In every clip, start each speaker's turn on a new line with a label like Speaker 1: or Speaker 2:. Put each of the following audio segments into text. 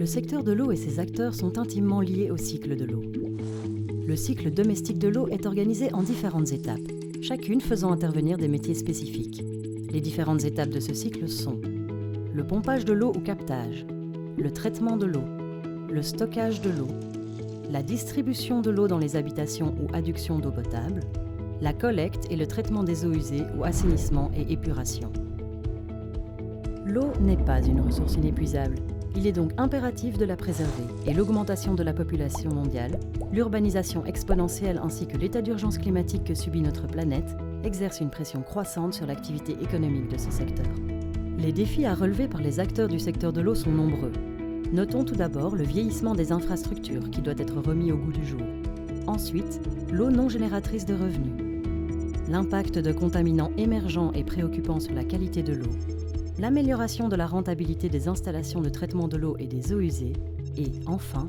Speaker 1: Le secteur de l'eau et ses acteurs sont intimement liés au cycle de l'eau. Le cycle domestique de l'eau est organisé en différentes étapes, chacune faisant intervenir des métiers spécifiques. Les différentes étapes de ce cycle sont le pompage de l'eau ou captage, le traitement de l'eau, le stockage de l'eau, la distribution de l'eau dans les habitations ou adduction d'eau potable, la collecte et le traitement des eaux usées ou assainissement et épuration. L'eau n'est pas une ressource inépuisable. Il est donc impératif de la préserver et l'augmentation de la population mondiale, l'urbanisation exponentielle ainsi que l'état d'urgence climatique que subit notre planète exercent une pression croissante sur l'activité économique de ce secteur. Les défis à relever par les acteurs du secteur de l'eau sont nombreux. Notons tout d'abord le vieillissement des infrastructures qui doit être remis au goût du jour. Ensuite, l'eau non génératrice de revenus. L'impact de contaminants émergents et préoccupants sur la qualité de l'eau. L'amélioration de la rentabilité des installations de traitement de l'eau et des eaux usées, et enfin,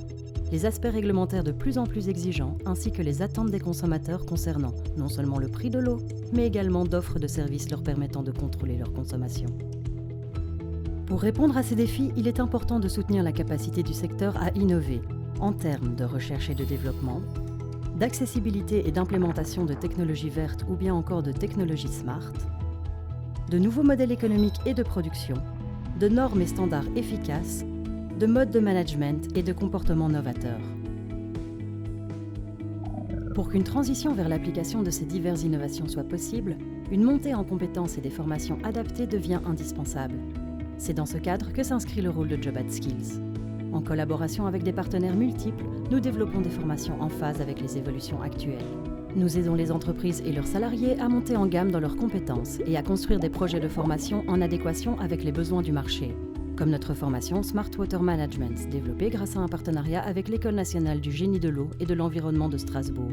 Speaker 1: les aspects réglementaires de plus en plus exigeants ainsi que les attentes des consommateurs concernant non seulement le prix de l'eau, mais également d'offres de services leur permettant de contrôler leur consommation. Pour répondre à ces défis, il est important de soutenir la capacité du secteur à innover en termes de recherche et de développement, d'accessibilité et d'implémentation de technologies vertes ou bien encore de technologies smart, de nouveaux modèles économiques et de production, de normes et standards efficaces, de modes de management et de comportements novateurs. Pour qu'une transition vers l'application de ces diverses innovations soit possible, une montée en compétences et des formations adaptées devient indispensable. C'est dans ce cadre que s'inscrit le rôle de JobAtSkills. En collaboration avec des partenaires multiples, nous développons des formations en phase avec les évolutions actuelles. Nous aidons les entreprises et leurs salariés à monter en gamme dans leurs compétences et à construire des projets de formation en adéquation avec les besoins du marché, comme notre formation Smart Water Management, développée grâce à un partenariat avec l'École nationale du génie de l'eau et de l'environnement de Strasbourg.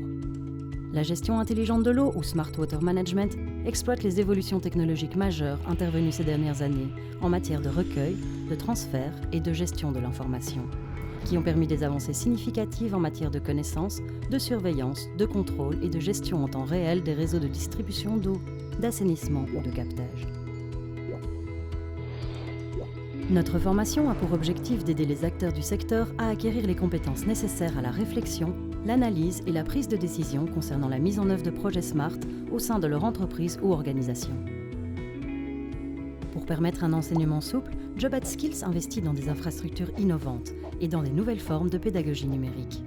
Speaker 1: La gestion intelligente de l'eau, ou Smart Water Management, exploite les évolutions technologiques majeures intervenues ces dernières années en matière de recueil, de transfert et de gestion de l'information, qui ont permis des avancées significatives en matière de connaissances, de surveillance, de contrôle et de gestion en temps réel des réseaux de distribution d'eau, d'assainissement ou de captage. Notre formation a pour objectif d'aider les acteurs du secteur à acquérir les compétences nécessaires à la réflexion, l'analyse et la prise de décision concernant la mise en œuvre de projets SMART au sein de leur entreprise ou organisation. Pour permettre un enseignement souple, JobAtSkills investit dans des infrastructures innovantes et dans des nouvelles formes de pédagogie numérique.